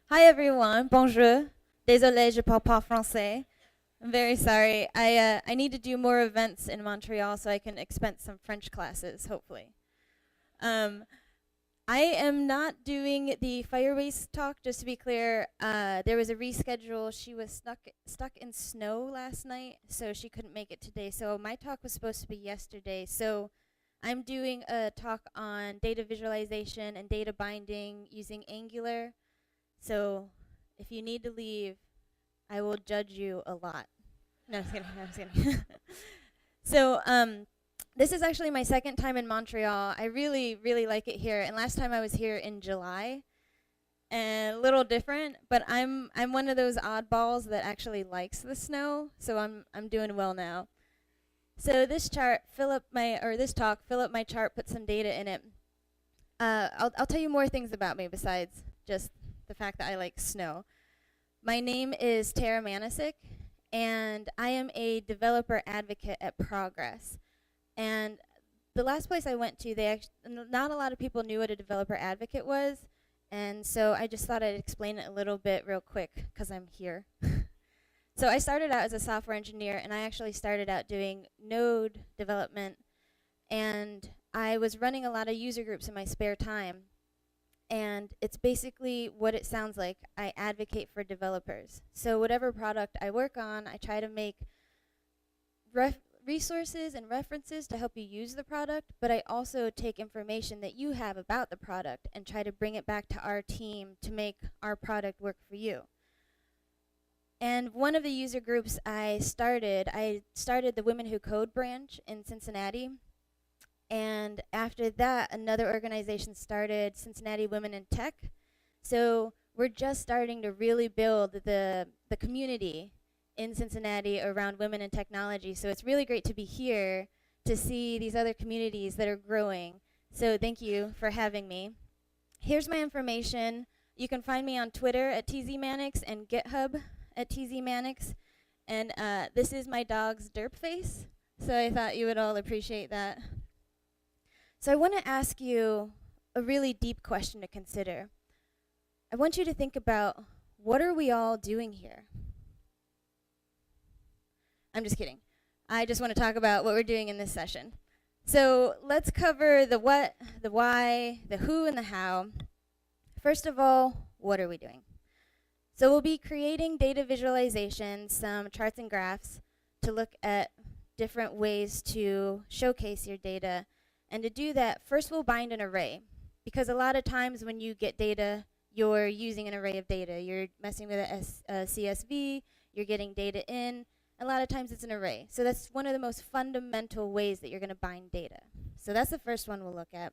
Hi everyone, bonjour. Désolé, je parle pas français. I'm very sorry. I need to do more events in Montreal so I can expense some French classes, hopefully. Um, I am not doing the Firebase talk, just to be clear. There was a reschedule. She was stuck in snow last night, so she couldn't make it today. So my talk was supposed to be yesterday. So I'm doing a talk on data visualization and data binding using Angular. So if you need to leave, I will judge you a lot. No, I'm just kidding. No, I'm just kidding. So this is actually my second time in Montreal. I really, really like it here. And last time I was here in July, and a little different. But I'm one of those oddballs that actually likes the snow. So I'm doing well now. So this chart, this talk, fill up my chart, put some data in it. I'll tell you more things about me besides just the fact that I like snow. My name is Tara Manicsic, and I am a developer advocate at Progress. And the last place I went to, not a lot of people knew what a developer advocate was, and so I just thought I'd explain it a little bit real quick, because I'm here. So I started out as a software engineer, and I actually started out doing Node development, and I was running a lot of user groups in my spare time. And it's basically what it sounds like. I advocate for developers. So whatever product I work on, I try to make resources and references to help you use the product, but I also take information that you have about the product and try to bring it back to our team to make our product work for you. And one of the user groups I started the Women Who Code branch in Cincinnati. And after that, another organization started, Cincinnati Women in Tech. So we're just starting to really build the community in Cincinnati around women in technology. So it's really great to be here to see these other communities that are growing. So thank you for having me. Here's my information. You can find me on Twitter at tzmanics and GitHub at tzmanics. And this is my dog's derp face. So I thought you would all appreciate that. So I want to ask you a really deep question to consider. I want you to think about, what are we all doing here? I'm just kidding. I just want to talk about what we're doing in this session. So let's cover the what, the why, the who, and the how. First of all, what are we doing? So we'll be creating data visualizations, some charts and graphs, to look at different ways to showcase your data. And to do that, first we'll bind an array. Because a lot of times when you get data, you're using an array of data. You're messing with a CSV, you're getting data in. A lot of times it's an array. So that's one of the most fundamental ways that you're going to bind data. So that's the first one we'll look at.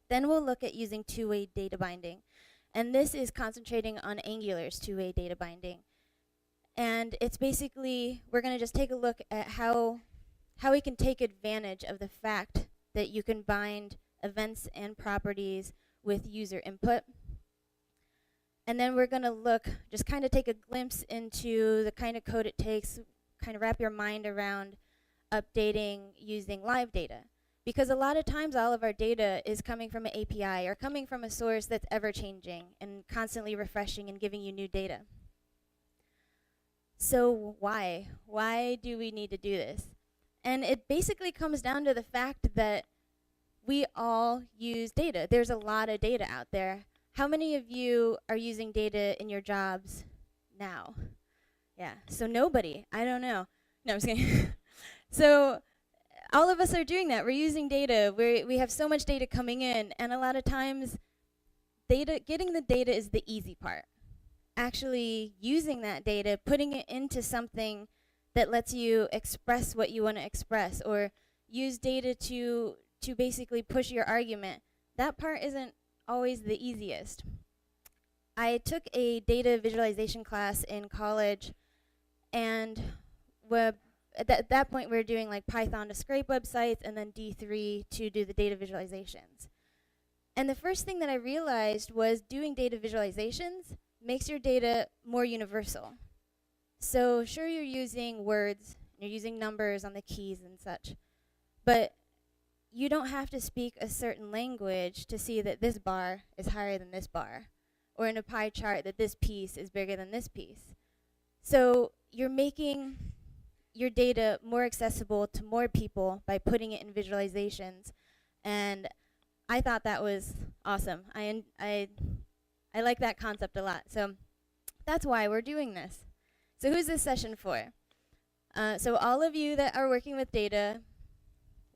Then we'll look at using two-way data binding. And this is concentrating on Angular's two-way data binding. And it's basically, we're going to just take a look at how we can take advantage of the fact that you can bind events and properties with user input. And then we're going to look, just kind of take a glimpse into the kind of code it takes, kind of wrap your mind around updating using live data. Because a lot of times all of our data is coming from an API or coming from a source that's ever changing and constantly refreshing and giving you new data. So why? Why do we need to do this? And it basically comes down to the fact that we all use data. There's a lot of data out there. How many of you are using data in your jobs now? Yeah, so nobody. I don't know. No, I'm just kidding. So all of us are doing that. We're using data. We have so much data coming in, and a lot of times getting the data is the easy part. Actually using that data, putting it into something that lets you express what you want to express, or use data to basically push your argument. That part isn't always the easiest. I took a data visualization class in college, and at that point we were doing like Python to scrape websites and then D3 to do the data visualizations. And the first thing that I realized was doing data visualizations makes your data more universal. So sure, you're using words, you're using numbers on the keys and such, but you don't have to speak a certain language to see that this bar is higher than this bar, or in a pie chart that this piece is bigger than this piece. So you're making your data more accessible to more people by putting it in visualizations. And I thought that was awesome. I like that concept a lot. So that's why we're doing this. So who's this session for? So all of you that are working with data,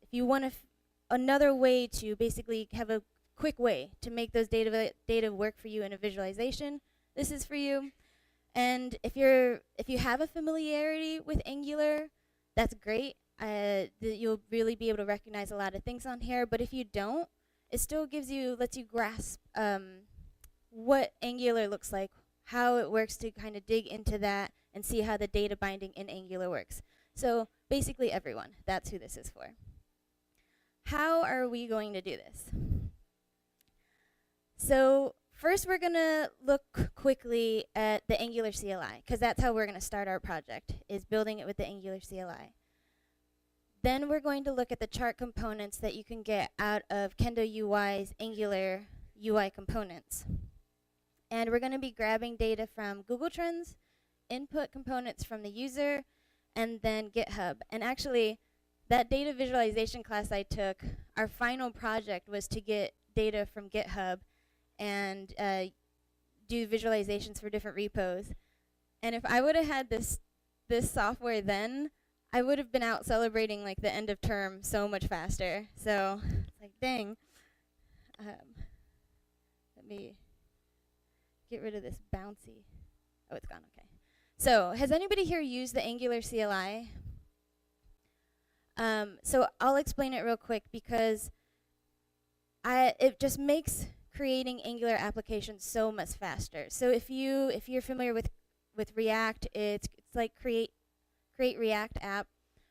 if you want another way to basically have a quick way to make those data work for you in a visualization, this is for you. And if you have a familiarity with Angular, that's great. You'll really be able to recognize a lot of things on here. But if you don't, it still lets you grasp what Angular looks like, how it works to kind of dig into that and see how the data binding in Angular works. So basically everyone, that's who this is for. How are we going to do this? So first we're going to look quickly at the Angular CLI, because that's how we're going to start our project, is building it with the Angular CLI. Then we're going to look at the chart components that you can get out of Kendo UI's Angular UI components. And we're going to be grabbing data from Google Trends, input components from the user, and then GitHub. And actually, that data visualization class I took, our final project was to get data from GitHub and do visualizations for different repos. And if I would have had this software then, I would have been out celebrating like the end of term so much faster. So it's like, dang. Let me get rid of this bouncy. Oh, it's gone, okay. So has anybody here used the Angular CLI? So I'll explain it real quick because it just makes creating Angular applications so much faster. So if you're familiar with React, it's like create React app,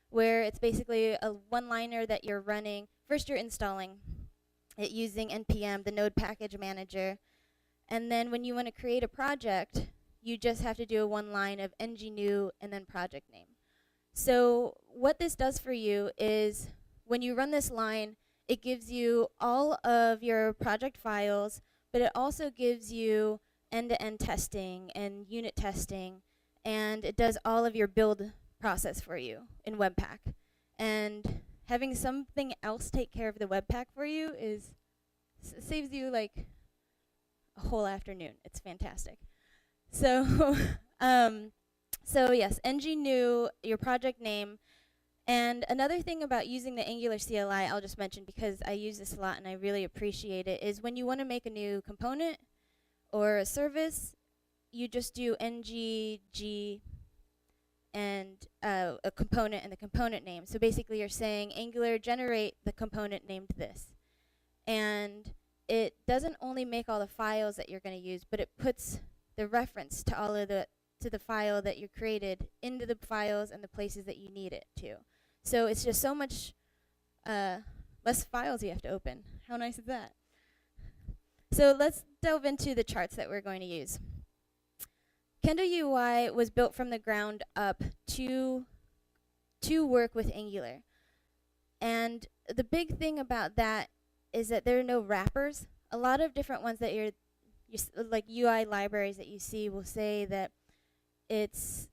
where it's basically a one-liner that you're running. First you're installing it using npm, the node package manager, and then when you want to create a project, you just have to do a one line of ng-new and then project name. So what this does for you is when you run this line, it gives you all of your project files, but it also gives you end-to-end testing and unit testing, and it does all of your build process for you in Webpack. And having something else take care of the Webpack for you saves you like a whole afternoon. It's fantastic. So so yes, ng-new, your project name. And another thing about using the Angular CLI, I'll just mention because I use this a lot and I really appreciate it, is when you want to make a new component or a service, you just do ng-g and a component and the component name. So basically you're saying Angular generate the component named this. And it doesn't only make all the files that you're going to use, but it puts the reference to all of the file that you created into the files and the places that you need it to. So it's just so much less files you have to open. How nice is that? So let's delve into the charts that we're going to use. Kendo UI was built from the ground up to work with Angular. And the big thing about that is that there are no wrappers. A lot of different ones that like UI libraries that you see will say that it's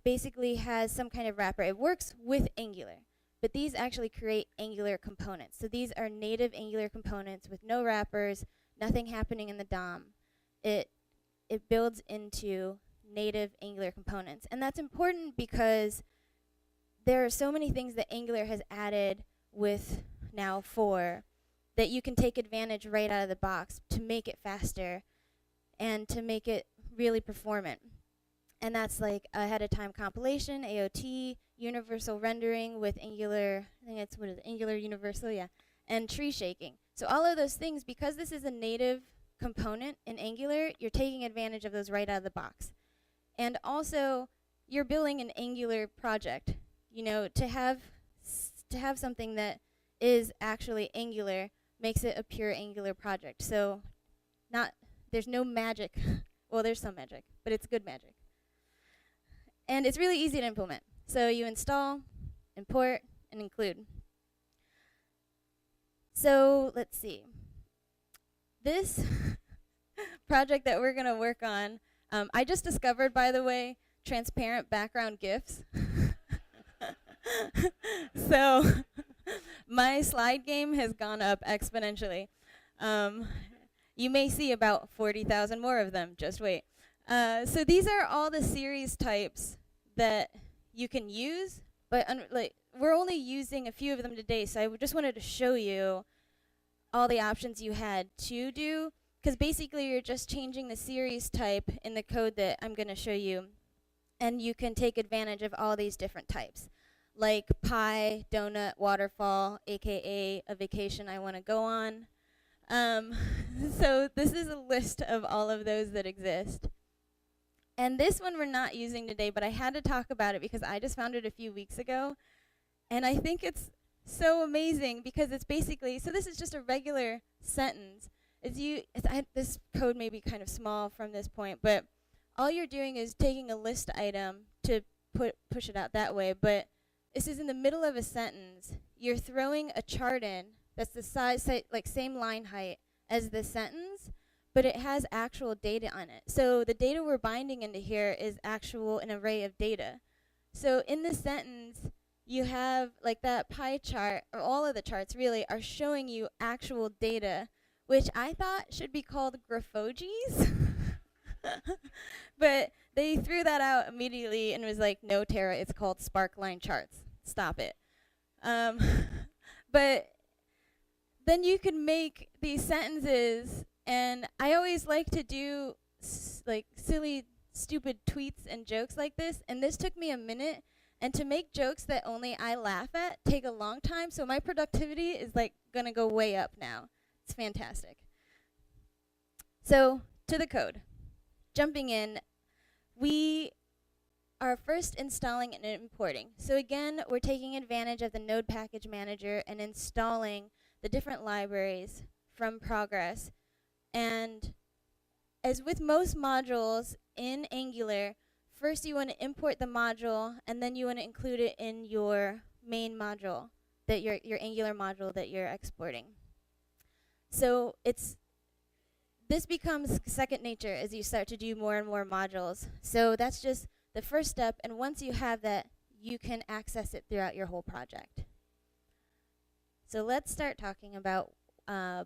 basically has some kind of wrapper. It works with Angular, but these actually create Angular components. So these are native Angular components with no wrappers, nothing happening in the DOM. It builds into native Angular components. And that's important because there are so many things that Angular has added with now 4 that you can take advantage right out of the box to make it faster and to make it really performant. And that's like ahead of time compilation, AOT, universal rendering with Angular, I think that's what it is, Angular universal, yeah, and tree shaking. So all of those things, because this is a native component in Angular, you're taking advantage of those right out of the box. And also, you're building an Angular project. You know, to have something that is actually Angular makes it a pure Angular project. So there's no magic. Well, there's some magic, but it's good magic. And it's really easy to implement. So you install, import, and include. So let's see. this project that we're going to work on, I just discovered, by the way, transparent background GIFs. So my slide game has gone up exponentially. You may see about 40,000 more of them. Just wait. So these are all the series types that you can use, but like we're only using a few of them today. So I just wanted to show you all the options you had to do, because basically you're just changing the series type in the code that I'm going to show you, and you can take advantage of all these different types, like pie, donut, waterfall, aka a vacation I want to go on. So this is a list of all of those that exist. And this one we're not using today, but I had to talk about it because I just found it a few weeks ago. And I think it's so amazing because it's basically, so this is just a regular sentence. This code may be kind of small from this point, but all you're doing is taking a list item to push it out that way. But this is in the middle of a sentence. You're throwing a chart in that's the size, like same line height as the sentence, but it has actual data on it. So the data we're binding into here is an array of data. So in the sentence, you have like that pie chart, or all of the charts really, are showing you actual data, which I thought should be called graphojis. But they threw that out immediately and was like, no, Tara, it's called sparkline charts. Stop it. But then you can make these sentences, and I always like to do like silly, stupid tweets and jokes like this, and this took me a minute, and to make jokes that only I laugh at take a long time, so my productivity is like gonna go way up now. It's fantastic. So, to the code. Jumping in, we are first installing and importing. So again, we're taking advantage of the Node Package Manager and installing the different libraries from Progress. And as with most modules in Angular, first you want to import the module, and then you want to include it in your main module, that your Angular module that you're exporting. So this becomes second nature as you start to do more and more modules. So that's just the first step, and once you have that, you can access it throughout your whole project. So let's start talking about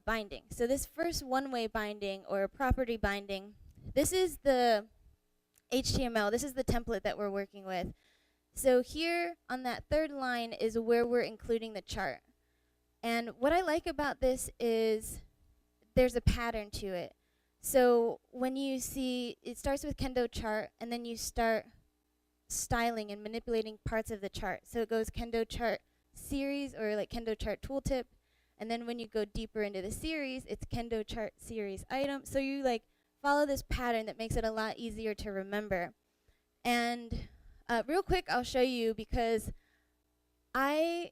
binding. So this first one-way binding, or property binding, this is the HTML. This is the template that we're working with. So here on that third line is where we're including the chart. And what I like about this is there's a pattern to it. So when you see, it starts with Kendo chart, and then you start styling and manipulating parts of the chart. So it goes Kendo chart series, or like Kendo chart tooltip, and then when you go deeper into the series, it's Kendo chart series item. So you like follow this pattern that makes it a lot easier to remember. And real quick, I'll show you, because I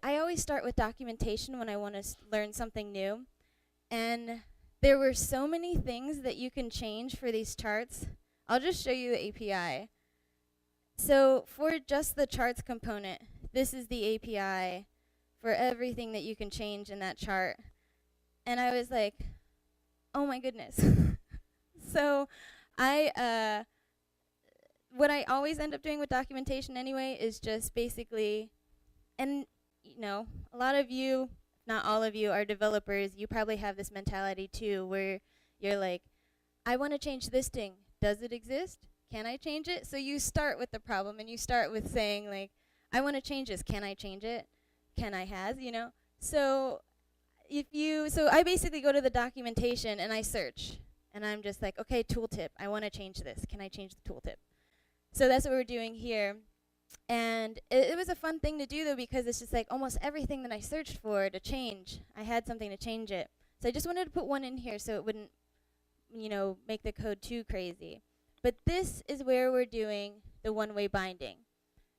always start with documentation when I want to learn something new. And there were so many things that you can change for these charts. I'll just show you the API. So for just the charts component, this is the API for everything that you can change in that chart. And I was like, oh my goodness. So what I always end up doing with documentation anyway is just basically, and you know, a lot of you, not all of you, are developers. You probably have this mentality too, where you're like, I want to change this thing. Does it exist? Can I change it? So you start with the problem, and you start with saying like, I want to change this. Can I change it? Can I has, you know? So so I basically go to the documentation and I search, and I'm just like, okay, tooltip. I want to change this. Can I change the tooltip? So that's what we're doing here. And it was a fun thing to do, though, because it's just like almost everything that I searched for to change, I had something to change it. So I just wanted to put one in here so it wouldn't, you know, make the code too crazy. But this is where we're doing the one-way binding.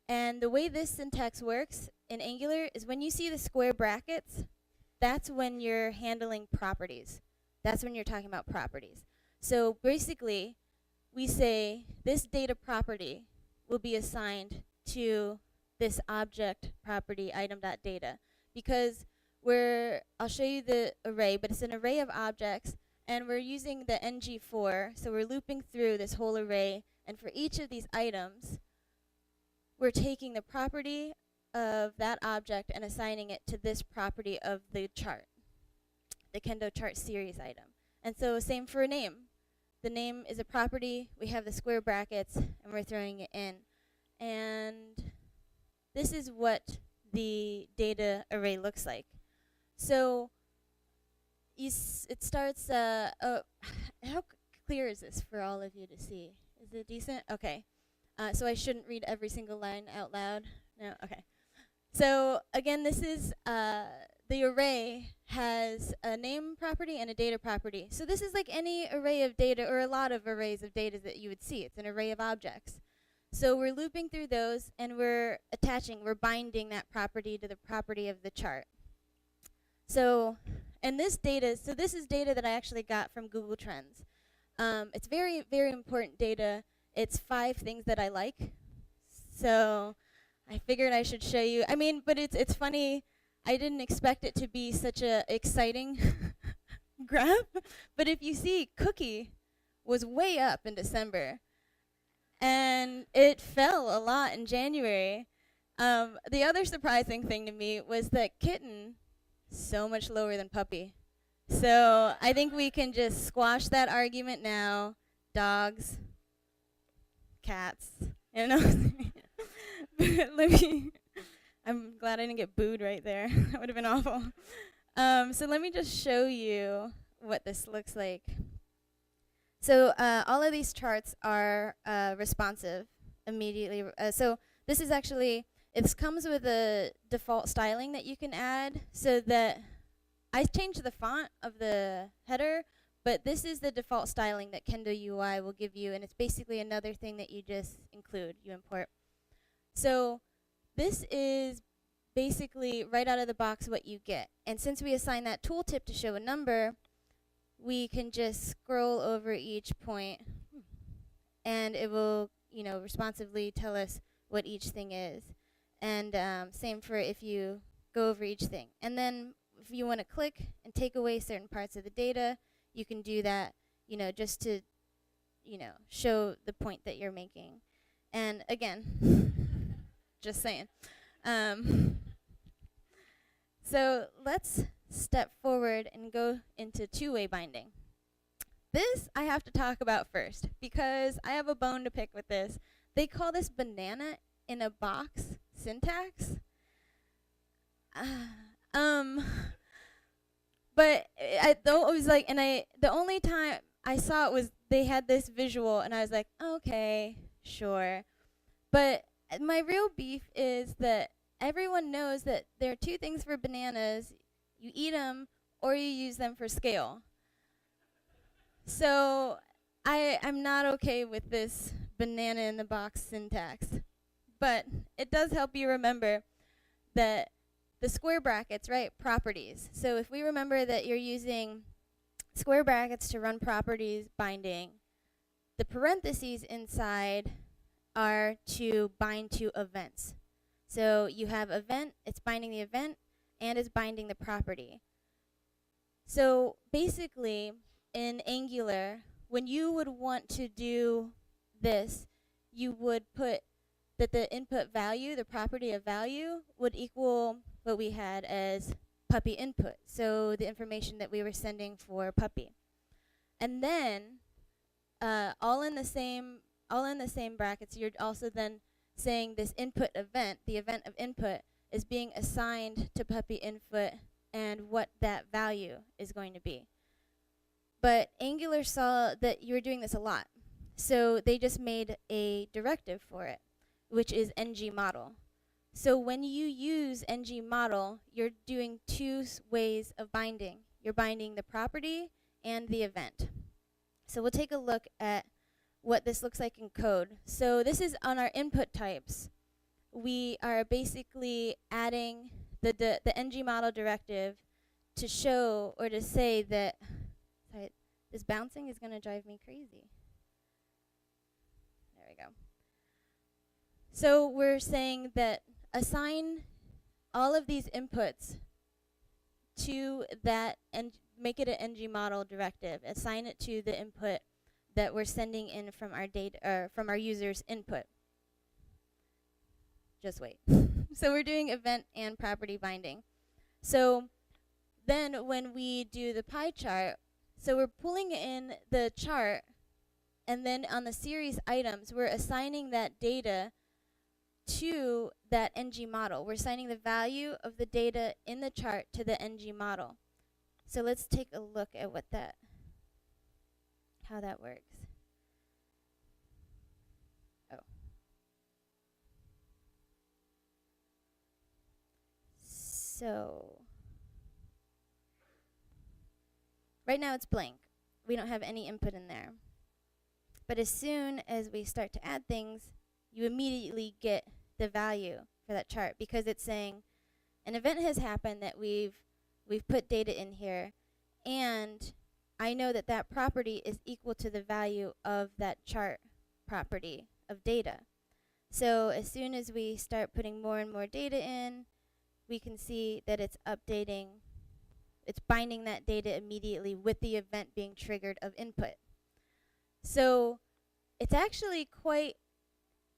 And the way this syntax works in Angular is when you see the square brackets, that's when you're handling properties. That's when you're talking about properties. So basically, we say this data property will be assigned to this object property item.data, because I'll show you the array, but it's an array of objects, and we're using the ng-for, so we're looping through this whole array, and for each of these items, we're taking the property of that object and assigning it to this property of the chart, the Kendo chart series item. And so same for a name. The name is a property, we have the square brackets, and we're throwing it in. And this is what the data array looks like. So it starts, how clear is this for all of you to see? Is it decent? Okay. So I shouldn't read every single line out loud? No? Okay. So again, this is, the array has a name property and a data property. So this is like any array of data, or a lot of arrays of data that you would see. It's an array of objects. So we're looping through those, and we're binding that property to the property of the chart. So, and this is data that I actually got from Google Trends. It's very, very important data. It's 5 things that I like. So I figured I should show you. I mean, but it's funny. I didn't expect it to be such a exciting graph. But if you see, cookie was way up in December. And it fell a lot in January. The other surprising thing to me was that kitten, so much lower than puppy. So I think we can just squash that argument now. Dogs, cats, you know. I'm glad I didn't get booed right there. That would have been awful. So let me just show you what this looks like. So all of these charts are responsive immediately. So this is actually, it comes with a default styling that you can add, so that I changed the font of the header, but this is the default styling that Kendo UI will give you, and it's basically another thing that you just include, you import. So this is basically right out of the box what you get. And since we assign that tooltip to show a number, we can just scroll over each point, and it will, responsively tell us what each thing is. And same for if you go over each thing. And then if you want to click and take away certain parts of the data, you can do that, just to, show the point that you're making. And again, just saying. So let's step forward and go into two-way binding. This I have to talk about first, because I have a bone to pick with this. They call this banana in a box syntax. But the only time I saw it was they had this visual, and I was like, okay, sure. But my real beef is that everyone knows that there are 2 things for bananas. You eat them, or you use them for scale. So I'm not okay with this banana in the box syntax. But it does help you remember that the square brackets, right, properties. So if we remember that you're using square brackets to run properties binding, the parentheses inside are to bind to events. So you have event, it's binding the event, and it's binding the property. So basically, in Angular, when you would want to do this, you would put that the input value, the property of value, would equal what we had as puppy input, so the information that we were sending for puppy. And then, all in the same brackets, you're also then saying this input event, the event of input, is being assigned to puppy input and what that value is going to be. But Angular saw that you were doing this a lot, so they just made a directive for it, which is ngModel. So when you use ngModel, you're doing 2 ways of binding. You're binding the property and the event. So we'll take a look at what this looks like in code. So this is on our input types. We are basically adding the ngModel directive to show or to say that, sorry, this bouncing is going to drive me crazy. There we go. So we're saying that assign all of these inputs to that and make it an ng model directive. Assign it to the input that we're sending in from our data or from our user's input. Just wait. So we're doing event and property binding. So then when we do the pie chart, so we're pulling in the chart, and then on the series items, we're assigning that data to that ng model. We're assigning the value of the data in the chart to the ng model. So let's take a look at how that works. Oh. So right now it's blank. We don't have any input in there. But as soon as we start to add things, you immediately get the value for that chart, because it's saying an event has happened that we've put data in here, and I know that that property is equal to the value of that chart property of data. So as soon as we start putting more and more data in, we can see that it's updating, it's binding that data immediately with the event being triggered of input. So it's actually quite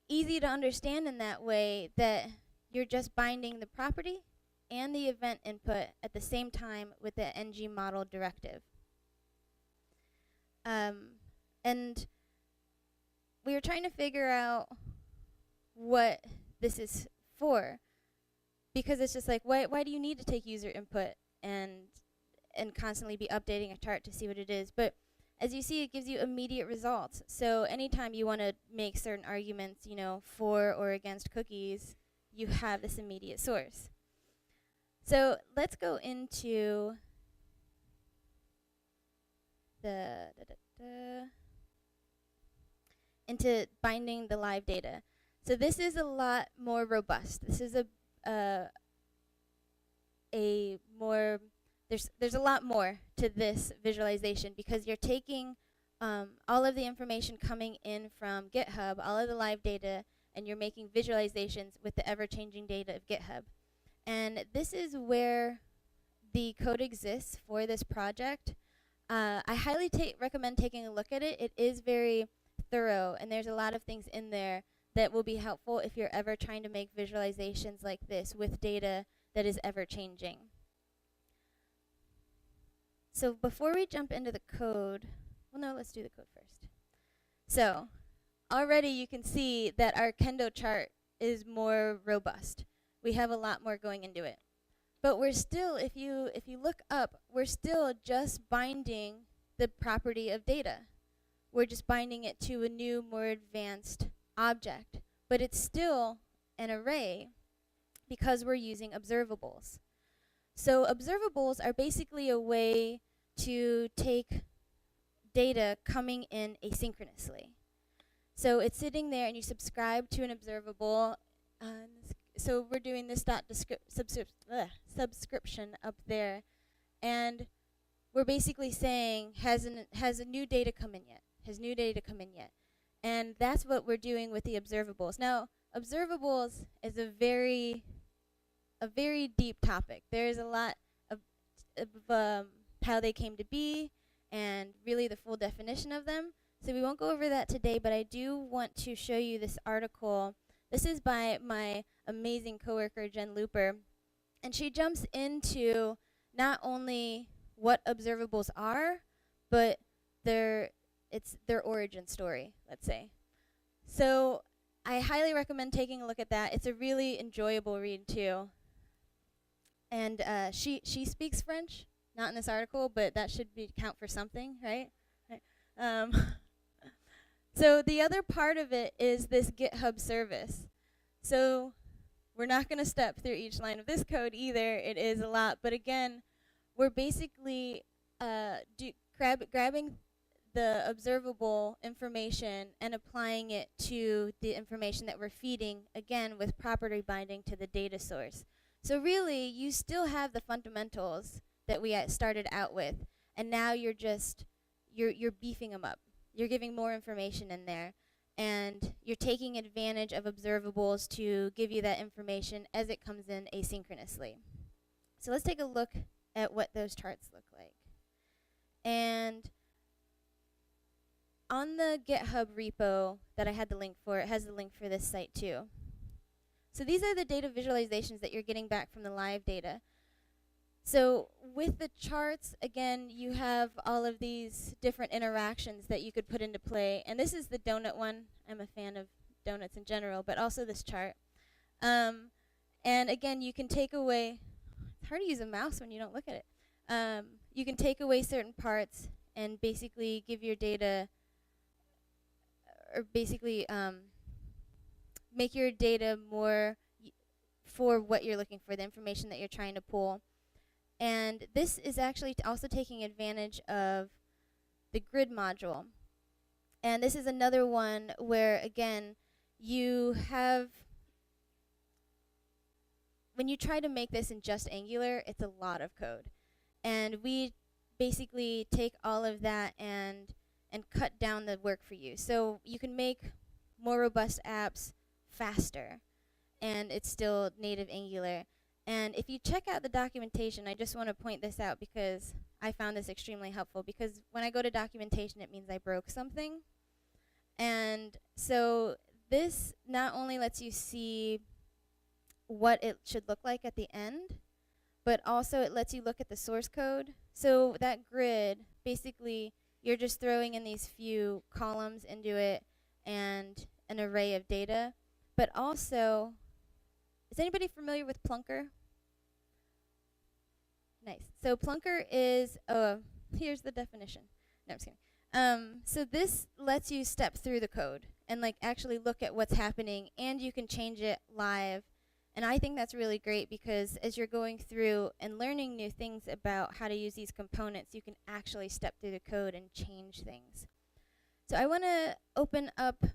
easy to understand in that way, that you're just binding the property and the event input at the same time with the ng model directive. And we were trying to figure out what this is for, because it's just like, why do you need to take user input and constantly be updating a chart to see what it is? But as you see, it gives you immediate results. So anytime you want to make certain arguments, you know, for or against cookies, you have this immediate source. So let's go into into binding the live data. So this is a lot more robust. This is there's a lot more to this visualization, because you're taking all of the information coming in from GitHub, all of the live data, and you're making visualizations with the ever-changing data of GitHub. And this is where the code exists for this project. I highly recommend taking a look at it. It is very thorough, and there's a lot of things in there that will be helpful if you're ever trying to make visualizations like this with data that is ever-changing. So before we jump into the code, well, no, let's do the code first. So already you can see that our Kendo chart is more robust. We have a lot more going into it. But we're still, if you look up, we're still just binding the property of data. We're just binding it to a new, more advanced object. But it's still an array because we're using observables. So observables are basically a way to take data coming in asynchronously. So it's sitting there, and you subscribe to an observable. So we're doing this subscription up there, and we're basically saying, has a new data come in yet? Has new data come in yet? And that's what we're doing with the observables. Now, observables is a very deep topic. There's a lot of how they came to be, and really the full definition of them. So we won't go over that today, but I do want to show you this article. This is by my amazing coworker, Jen Looper, and she jumps into not only what observables are, but their origin story, let's say. So I highly recommend taking a look at that. It's a really enjoyable read too. And she speaks French, not in this article, but that should count for something, right? So the other part of it is this GitHub service. So we're not going to step through each line of this code either. It is a lot. But again, we're basically grabbing the observable information and applying it to the information that we're feeding, again, with property binding to the data source. So really, you still have the fundamentals that we started out with, and now you're beefing them up. You're giving more information in there, and you're taking advantage of observables to give you that information as it comes in asynchronously. So let's take a look at what those charts look like. And on the GitHub repo that I had the link for, it has the link for this site too. So these are the data visualizations that you're getting back from the live data. So with the charts, again, you have all of these different interactions that you could put into play. And this is the donut one. I'm a fan of donuts in general, but also this chart. And again, you can take away, it's hard to use a mouse when you don't look at it. You can take away certain parts and basically give your data, or basically make your data more for what you're looking for, the information that you're trying to pull. And this is actually also taking advantage of the grid module. And this is another one where, again, you have, when you try to make this in just Angular, it's a lot of code. And we basically take all of that and cut down the work for you. So you can make more robust apps faster, and it's still native Angular. And if you check out the documentation, I just want to point this out because I found this extremely helpful, because when I go to documentation, it means I broke something. And so this not only lets you see what it should look like at the end, but also it lets you look at the source code. So that grid, basically, you're just throwing in these few columns into it and an array of data. But also, is anybody familiar with Plunker? Nice. So Plunker is, here's the definition. No, I'm just kidding. So this lets you step through the code and like actually look at what's happening, and you can change it live. And I think that's really great because as you're going through and learning new things about how to use these components, you can actually step through the code and change things. So I want to open up,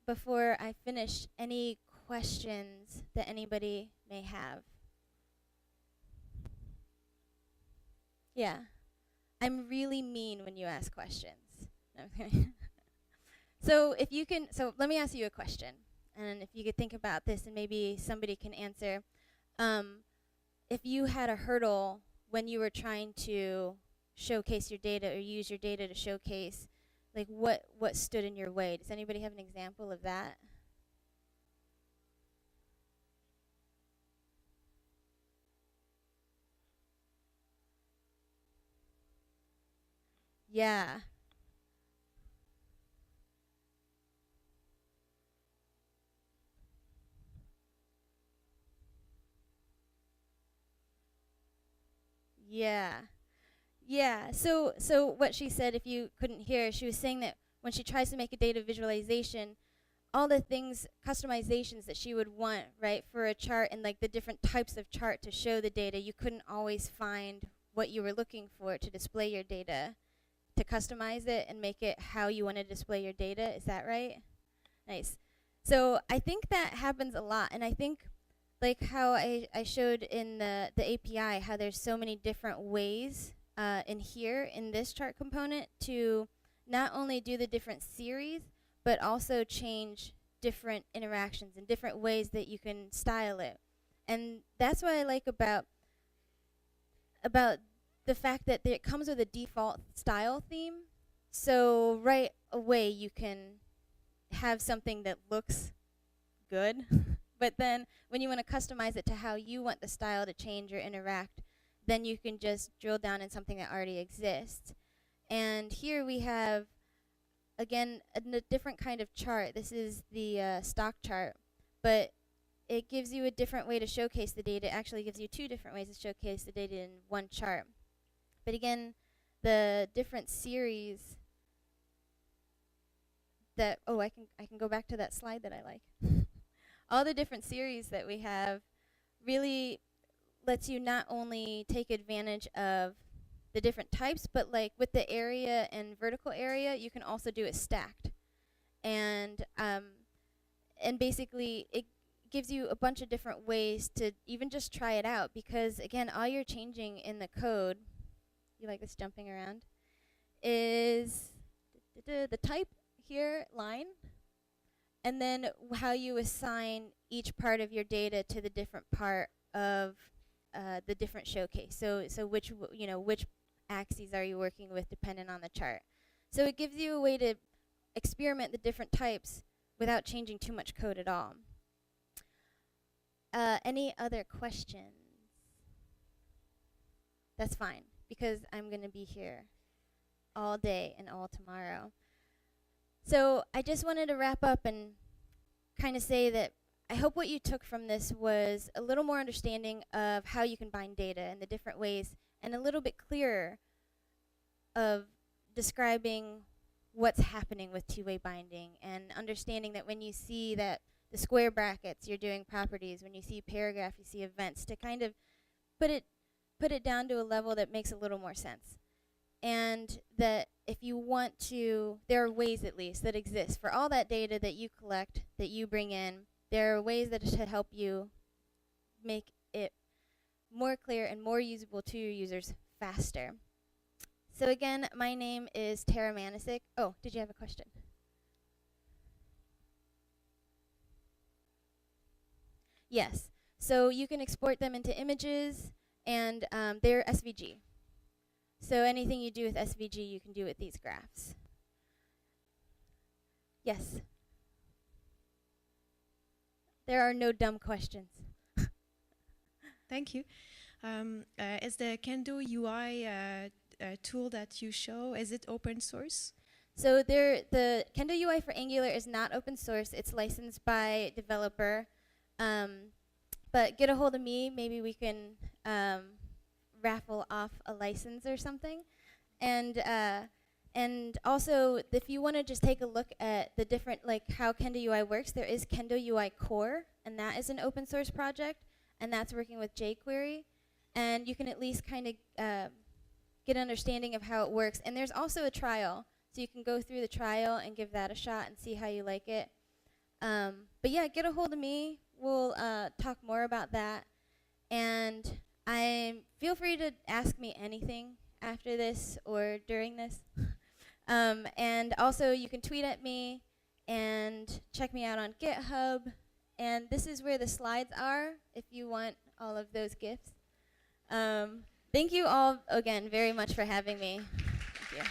before I finish, any questions that anybody may have. Yeah. I'm really mean when you ask questions. No, I'm kidding. So if you can, so let me ask you a question. And if you could think about this and maybe somebody can answer. If you had a hurdle when you were trying to showcase your data or use your data to showcase, like what stood in your way? Does anybody have an example of that? Yeah. Yeah. Yeah. So what she said, if you couldn't hear, she was saying that when she tries to make a data visualization, all the things, customizations that she would want, right, for a chart and like the different types of chart to show the data, you couldn't always find what you were looking for to display your data, to customize it and make it how you want to display your data. Is that right? Nice. So I think that happens a lot, and I think like how I showed in the API, how there's so many different ways in here in this chart component to not only do the different series, but also change different interactions and different ways that you can style it. And that's what I like about the fact that it comes with a default style theme. So right away you can have something that looks good, but then when you want to customize it to how you want the style to change or interact, then you can just drill down in something that already exists. And here we have, again, a different kind of chart. This is the stock chart, but it gives you a different way to showcase the data. It actually gives you two different ways to showcase the data in one chart. But again, the different series that, I can go back to that slide that I like. All the different series that we have really lets you not only take advantage of the different types, but like with the area and vertical area, you can also do it stacked. And basically it gives you a bunch of different ways to even just try it out, because again, all you're changing in the code, you like this jumping around, is the type here, line, and then how you assign each part of your data to the different part of the different showcase. So which which axes are you working with dependent on the chart. So it gives you a way to experiment the different types without changing too much code at all. Any other questions? That's fine, because I'm going to be here all day and all tomorrow. So I just wanted to wrap up and kind of say that I hope what you took from this was a little more understanding of how you can bind data in the different ways, and a little bit clearer of describing what's happening with two-way binding, and understanding that when you see that the square brackets, you're doing properties. When you see paragraph, you see events, to kind of put it down to a level that makes a little more sense. And that if you want to, there are ways at least that exist for all that data that you collect, that you bring in. There are ways that should help you make it more clear and more usable to your users faster. So again, my name is Tara Manicsic. Oh, did you have a question? Yes. So you can export them into images, and they're SVG. So anything you do with SVG, you can do with these graphs. Yes? There are no dumb questions. Thank you. Is the Kendo UI tool that you show, is it open source? So the Kendo UI for Angular is not open source. It's licensed by developer. But get a hold of me. Maybe we can raffle off a license or something. And also, if you want to just take a look at the different, like how Kendo UI works, there is Kendo UI Core, and that is an open source project, and that's working with jQuery. And you can at least kind of get an understanding of how it works. And there's also a trial, so you can go through the trial and give that a shot and see how you like it. But yeah, get a hold of me. We'll talk more about that. And feel free to ask me anything after this or during this. And also, you can tweet at me and check me out on GitHub. And this is where the slides are if you want all of those gifts. Thank you all again very much for having me. Thank you.